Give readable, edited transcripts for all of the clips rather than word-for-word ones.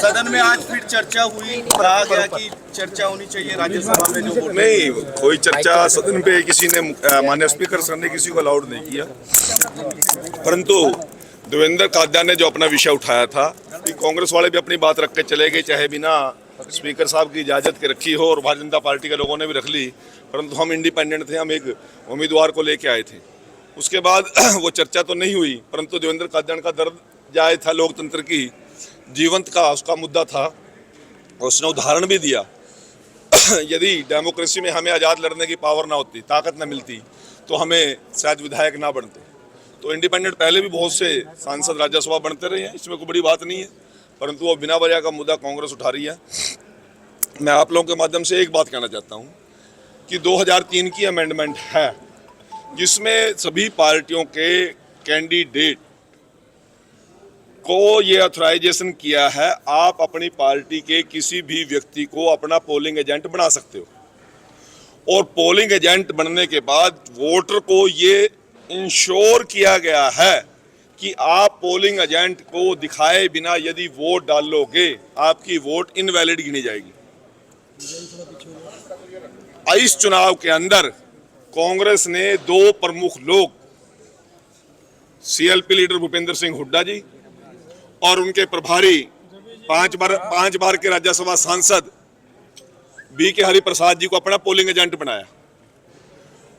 सदन में आज फिर चर्चा हुई, कहा गया कि चर्चा होनी चाहिए राज्यसभा में जो नहीं, कोई चर्चा सदन पे किसी ने माननीय स्पीकर सर ने किसी को अलाउड नहीं किया, परंतु देवेंद्र कादयान ने जो अपना विषय उठाया था कि कांग्रेस वाले भी अपनी बात रख के चले गए, चाहे बिना स्पीकर साहब की इजाजत के रखी हो, और भारतीय जनता पार्टी के लोगों ने भी रख ली, परंतु हम इंडिपेंडेंट थे, हम एक उम्मीदवार को लेके आए थे। उसके बाद वो चर्चा तो नहीं हुई, परंतु देवेंद्र कादयान का दर्द जायज था, लोकतंत्र की जीवंत का उसका मुद्दा था, उसने उदाहरण भी दिया। यदि डेमोक्रेसी में हमें आज़ाद लड़ने की पावर ना होती, ताकत ना मिलती, तो हमें शायद विधायक ना बनते। तो इंडिपेंडेंट पहले भी बहुत से सांसद राज्यसभा बनते रहे हैं, इसमें कोई बड़ी बात नहीं है, परंतु वो बिना वजह का मुद्दा कांग्रेस उठा रही है। मैं आप लोगों के माध्यम से एक बात कहना चाहता हूँ कि 2003 की अमेंडमेंट है, जिसमें सभी पार्टियों के कैंडिडेट को ये ऑथराइजेशन किया है, आप अपनी पार्टी के किसी भी व्यक्ति को अपना पोलिंग एजेंट बना सकते हो, और पोलिंग एजेंट बनने के बाद वोटर को ये इंश्योर किया गया है कि आप पोलिंग एजेंट को दिखाए बिना यदि वोट डालोगे, आपकी वोट इनवैलिड गिनी जाएगी। इस चुनाव के अंदर कांग्रेस ने दो प्रमुख लोग, सीएलपी लीडर भूपेंद्र सिंह हुड्डा जी और उनके प्रभारी पांच बार के राज्यसभा सांसद बीके हरिप्रसाद जी को अपना पोलिंग एजेंट बनाया,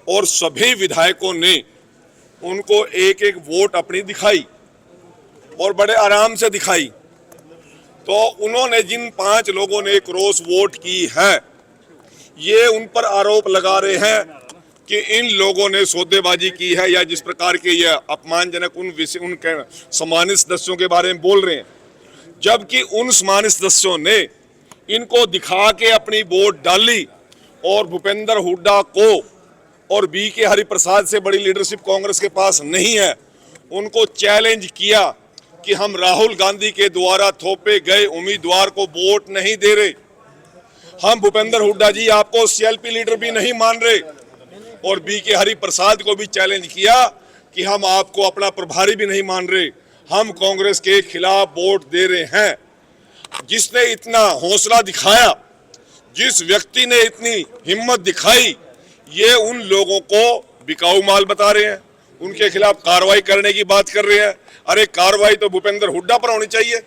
और सभी विधायकों ने उनको एक एक वोट अपनी दिखाई, और बड़े आराम से दिखाई। तो उन्होंने जिन 5 लोगों ने क्रॉस वोट की है, ये उन पर आरोप लगा रहे हैं कि इन लोगों ने सौदेबाजी की है, या जिस प्रकार के ये अपमानजनक उन सम्मानित सदस्यों के बारे में बोल रहे हैं, जबकि उन सम्मानित सदस्यों ने इनको दिखा के अपनी वोट डाली, और भूपेंद्र हुड्डा को और बीके हरिप्रसाद से बड़ी लीडरशिप कांग्रेस के पास नहीं है, उनको चैलेंज किया कि हम राहुल गांधी के द्वारा थोपे गए उम्मीदवार को वोट नहीं दे रहे, हम भूपेंद्र हुड्डा जी आपको सीएलपी लीडर भी नहीं मान रहे, और बीके हरिप्रसाद को भी चैलेंज किया कि हम आपको अपना प्रभारी भी नहीं मान रहे, हम कांग्रेस के खिलाफ वोट दे रहे हैं। जिसने इतना हौसला दिखाया, जिस व्यक्ति ने इतनी हिम्मत दिखाई, ये उन लोगों को बिकाऊ माल बता रहे हैं, उनके खिलाफ कार्रवाई करने की बात कर रहे हैं। अरे कार्रवाई तो भूपेंद्र हुड्डा पर होनी चाहिए,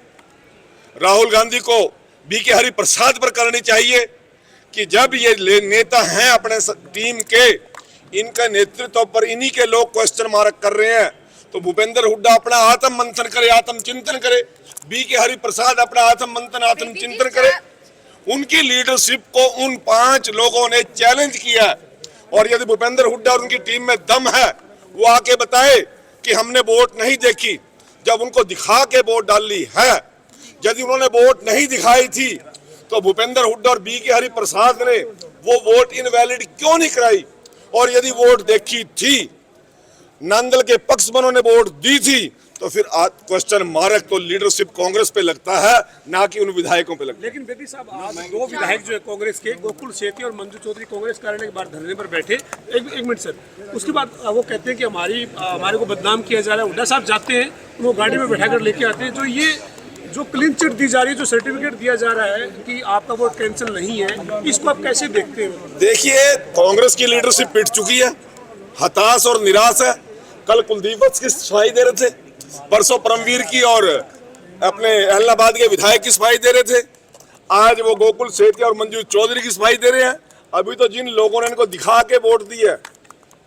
राहुल गांधी को बीके हरिप्रसाद पर करनी चाहिए, कि जब ये नेता हैं अपने टीम के, इनका नेतृत्व पर इन्हीं के लोग क्वेश्चन मार्क कर रहे हैं, तो भूपेंद्र हुड्डा अपना आत्म मंथन करे, आत्म चिंतन करे, बीके हरिप्रसाद अपना आत्म मंथन आत्म चिंतन करे। उनकी लीडरशिप को उन 5 लोगों ने चैलेंज किया, और यदि भूपेंद्र हुड्डा और उनकी टीम में दम है, वो आके बताए कि हमने वोट नहीं देखी, जब उनको दिखा के वोट डाली है। यदि उन्होंने वोट नहीं दिखाई थी, तो भूपेंद्र हुड्डा और बीके हरिप्रसाद ने वो वोट इनवैलिड क्यों नहीं कराई, और यदि वोट देखी थी, नांदल के पक्ष में उन्होंने वोट दी थी, तो फिर क्वेश्चन मार्क तो लीडरशिप कांग्रेस पे लगता है, ना कि उन विधायकों पे लगता है। लेकिन बेबी साहब, आज 2 विधायक जो है कांग्रेस के, गोकुल सेठी और मंजू चौधरी, कांग्रेस कार्यालय के बाहर धरने पर बैठे। एक मिनट सर, उसके बाद वो कहते हैं कि हमारे को बदनाम किया जा रहा है। हुड्डा साहब जाते हैं, उनको गाड़ी में बैठा कर लेके आते हैं, जो क्लीन चिट दी जा रही है, जो सर्टिफिकेट दिया जा रहा है कि आपका वोट कैंसिल नहीं है, इसको आप कैसे देखते हैं? देखिए, कांग्रेस की लीडरशिप पिट चुकी है, हताश और निराश है। कल कुलदीप वत्स की सफाई दे रहे थे, परसों परमवीर की और अपने अहलाबाद के विधायक की सफाई दे रहे थे, आज वो गोकुल सेठी और मंजू चौधरी की सफाई दे रहे हैं। अभी तो जिन लोगों ने इनको दिखा के वोट दी है,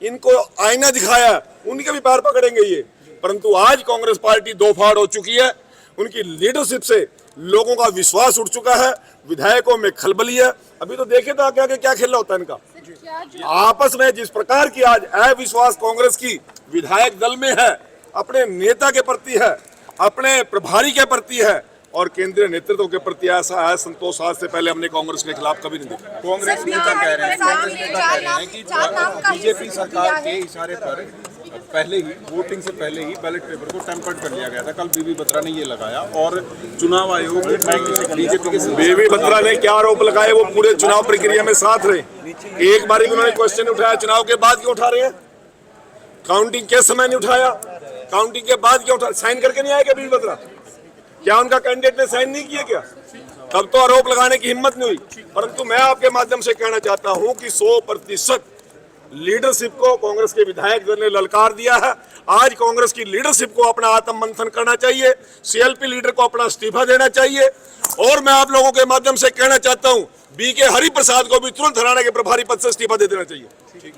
इनको आईना दिखाया, उनके भी पैर पकड़ेंगे ये। परंतु आज कांग्रेस पार्टी दो फाड़ हो चुकी है, उनकी लीडरशिप से लोगों का विश्वास उठ चुका है, विधायकों में खलबली है। अभी तो देखे तो आगे क्या खेला होता है इनका आपस में। जिस प्रकार की आज अविश्वास कांग्रेस की विधायक दल में है, अपने नेता के प्रति है, अपने प्रभारी के प्रति है, और केंद्रीय नेतृत्व के प्रति ऐसा है संतोष आज से पहले हमने कांग्रेस के खिलाफ कभी नहीं देखा। कांग्रेस नेता कह रहे हैं कि बीजेपी सरकार के इशारे पर पहले ही वोटिंग से पहले ही बैलेट पेपर को टेम्पर्ड कर लिया गया था। कल बीबी बत्रा ने ये लगाया, और चुनाव आयोग बीजेपी के बीबी बत्रा ने क्या आरोप लगाए, वो पूरे चुनाव प्रक्रिया में साथ रहे। एक बार उन्होंने क्वेश्चन उठाया, चुनाव के बाद क्यों उठा रहे हैं? काउंटिंग के समय नहीं उठाया, काउंटिंग के बाद क्यों उठा? साइन करके नहीं आएगा बीबी बत्रा? क्या उनका कैंडिडेट ने साइन नहीं किया क्या? तब तो आरोप लगाने की हिम्मत नहीं हुई। परंतु मैं आपके माध्यम से कहना चाहता हूं कि 100% लीडरशिप को कांग्रेस के विधायक दल ने ललकार दिया है। आज कांग्रेस की लीडरशिप को अपना आत्म मंथन करना चाहिए, सीएलपी लीडर को अपना इस्तीफा देना चाहिए। और मैं आप लोगों के माध्यम से कहना चाहता हूं, बीके हरिप्रसाद को भी तुरंत हरियाणा के प्रभारी पद से इस्तीफा दे देना चाहिए।